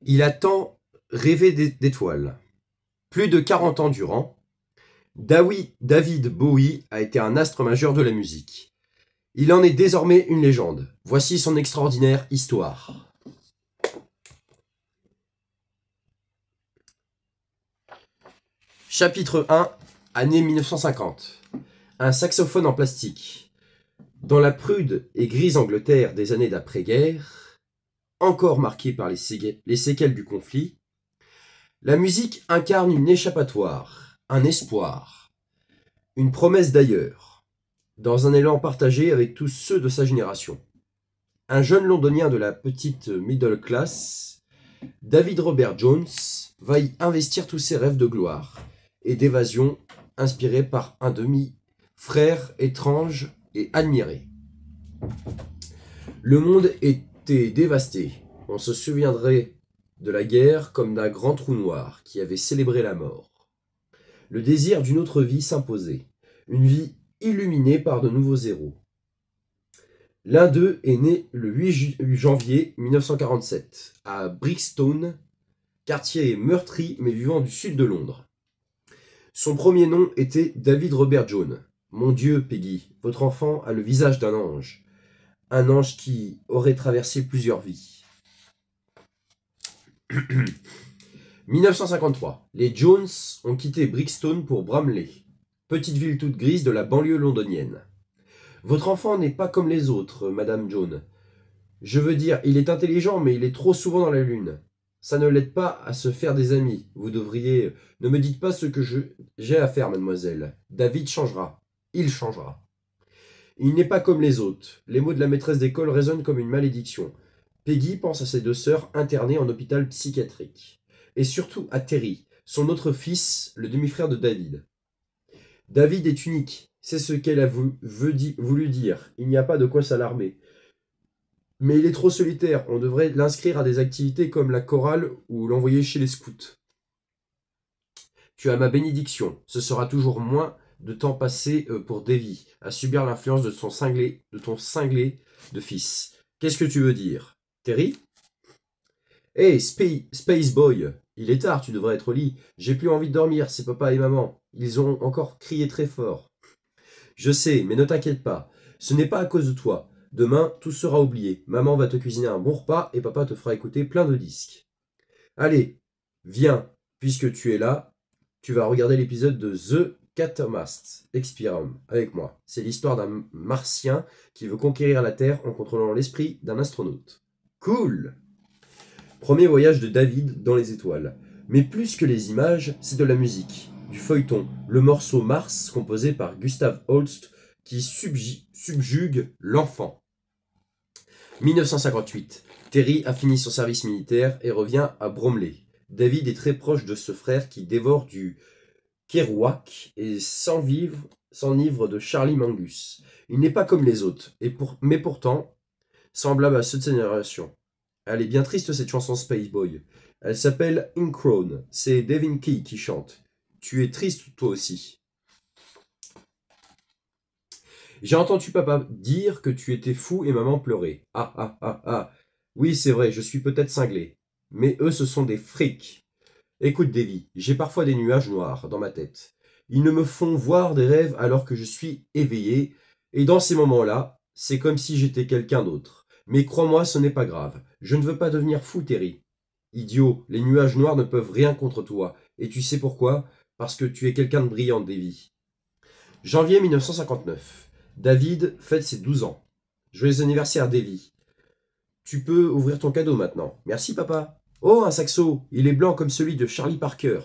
Il a tant rêvé d'étoiles. Plus de 40 ans durant, David Bowie a été un astre majeur de la musique. Il en est désormais une légende. Voici son extraordinaire histoire. Chapitre 1, année 1950. Un saxophone en plastique. Dans la prude et grise Angleterre des années d'après-guerre, encore marquée par les séquelles du conflit, la musique incarne une échappatoire, un espoir, une promesse d'ailleurs, dans un élan partagé avec tous ceux de sa génération. Un jeune londonien de la petite middle class, David Robert Jones, va y investir tous ses rêves de gloire et d'évasion inspirés par un demi-frère étrange et admiré. Le monde était dévasté. On se souviendrait de la guerre comme d'un grand trou noir qui avait célébré la mort. Le désir d'une autre vie s'imposait, une vie illuminée par de nouveaux héros. L'un d'eux est né le 8 janvier 1947 à Brixton, quartier meurtri mais vivant du sud de Londres. Son premier nom était David Robert Jones. Mon Dieu, Peggy, votre enfant a le visage d'un ange. Un ange qui aurait traversé plusieurs vies. 1953. Les Jones ont quitté Brixton pour Bramley, petite ville toute grise de la banlieue londonienne. Votre enfant n'est pas comme les autres, Madame Jones. Je veux dire, il est intelligent, mais il est trop souvent dans la lune. Ça ne l'aide pas à se faire des amis. Vous devriez... Ne me dites pas ce que j'ai à faire, mademoiselle. David changera. Il changera. Il n'est pas comme les autres. Les mots de la maîtresse d'école résonnent comme une malédiction. Peggy pense à ses deux sœurs internées en hôpital psychiatrique. Et surtout à Terry, son autre fils, le demi-frère de David. David est unique. C'est ce qu'elle a voulu dire. Il n'y a pas de quoi s'alarmer. Mais il est trop solitaire. On devrait l'inscrire à des activités comme la chorale ou l'envoyer chez les scouts. Tu as ma bénédiction. Ce sera toujours moins de temps passé pour Davy à subir l'influence de ton cinglé de fils. Qu'est-ce que tu veux dire, Terry? Hey, Space Boy, il est tard, tu devrais être au lit. J'ai plus envie de dormir, c'est papa et maman. Ils ont encore crié très fort. Je sais, mais ne t'inquiète pas. Ce n'est pas à cause de toi. Demain, tout sera oublié. Maman va te cuisiner un bon repas et papa te fera écouter plein de disques. Allez, viens, puisque tu es là, tu vas regarder l'épisode de The Quatermass Expirum avec moi. C'est l'histoire d'un martien qui veut conquérir la Terre en contrôlant l'esprit d'un astronaute. Cool! Premier voyage de David dans les étoiles. Mais plus que les images, c'est de la musique, du feuilleton, le morceau Mars composé par Gustav Holst qui subjugue l'enfant. 1958. Terry a fini son service militaire et revient à Bromley. David est très proche de ce frère qui dévore du Kerouac et s'enivre de Charlie Mangus. Il n'est pas comme les autres, mais pourtant semblable à ceux de sa génération. Elle est bien triste cette chanson Space Boy. Elle s'appelle Incrone. C'est Devin Key qui chante. Tu es triste toi aussi. J'ai entendu papa dire que tu étais fou et maman pleurait. Ah ah ah ah. Oui, c'est vrai, je suis peut-être cinglé. Mais eux, ce sont des frics. Écoute, Davy, j'ai parfois des nuages noirs dans ma tête. Ils ne me font voir des rêves alors que je suis éveillé, et dans ces moments-là, c'est comme si j'étais quelqu'un d'autre. Mais crois-moi, ce n'est pas grave. Je ne veux pas devenir fou, Terry. Idiot, les nuages noirs ne peuvent rien contre toi. Et tu sais pourquoi? Parce que tu es quelqu'un de brillant, Davy. Janvier 1959. David fête ses 12 ans. Joyeux anniversaire, Davy. Tu peux ouvrir ton cadeau maintenant. Merci, papa. Oh, un saxo. Il est blanc comme celui de Charlie Parker.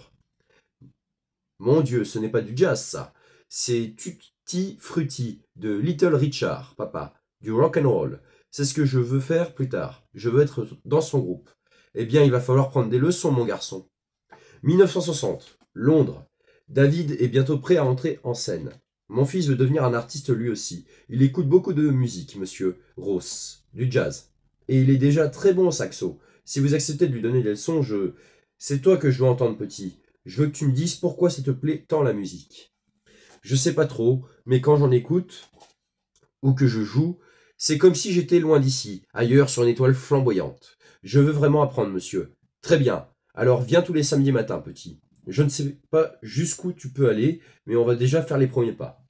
Mon Dieu, ce n'est pas du jazz, ça. C'est Tutti Frutti de Little Richard, papa. Du rock and roll. C'est ce que je veux faire plus tard. Je veux être dans son groupe. Eh bien, il va falloir prendre des leçons, mon garçon. 1960. Londres. David est bientôt prêt à entrer en scène. Mon fils veut devenir un artiste lui aussi. Il écoute beaucoup de musique, monsieur Ross, du jazz. Et il est déjà très bon au saxo. Si vous acceptez de lui donner des leçons, c'est toi que je veux entendre, petit. Je veux que tu me dises pourquoi ça te plaît tant la musique. Je sais pas trop, mais quand j'en écoute, ou que je joue, c'est comme si j'étais loin d'ici, ailleurs sur une étoile flamboyante. Je veux vraiment apprendre, monsieur. Très bien. Alors viens tous les samedis matins, petit. Je ne sais pas jusqu'où tu peux aller, mais on va déjà faire les premiers pas.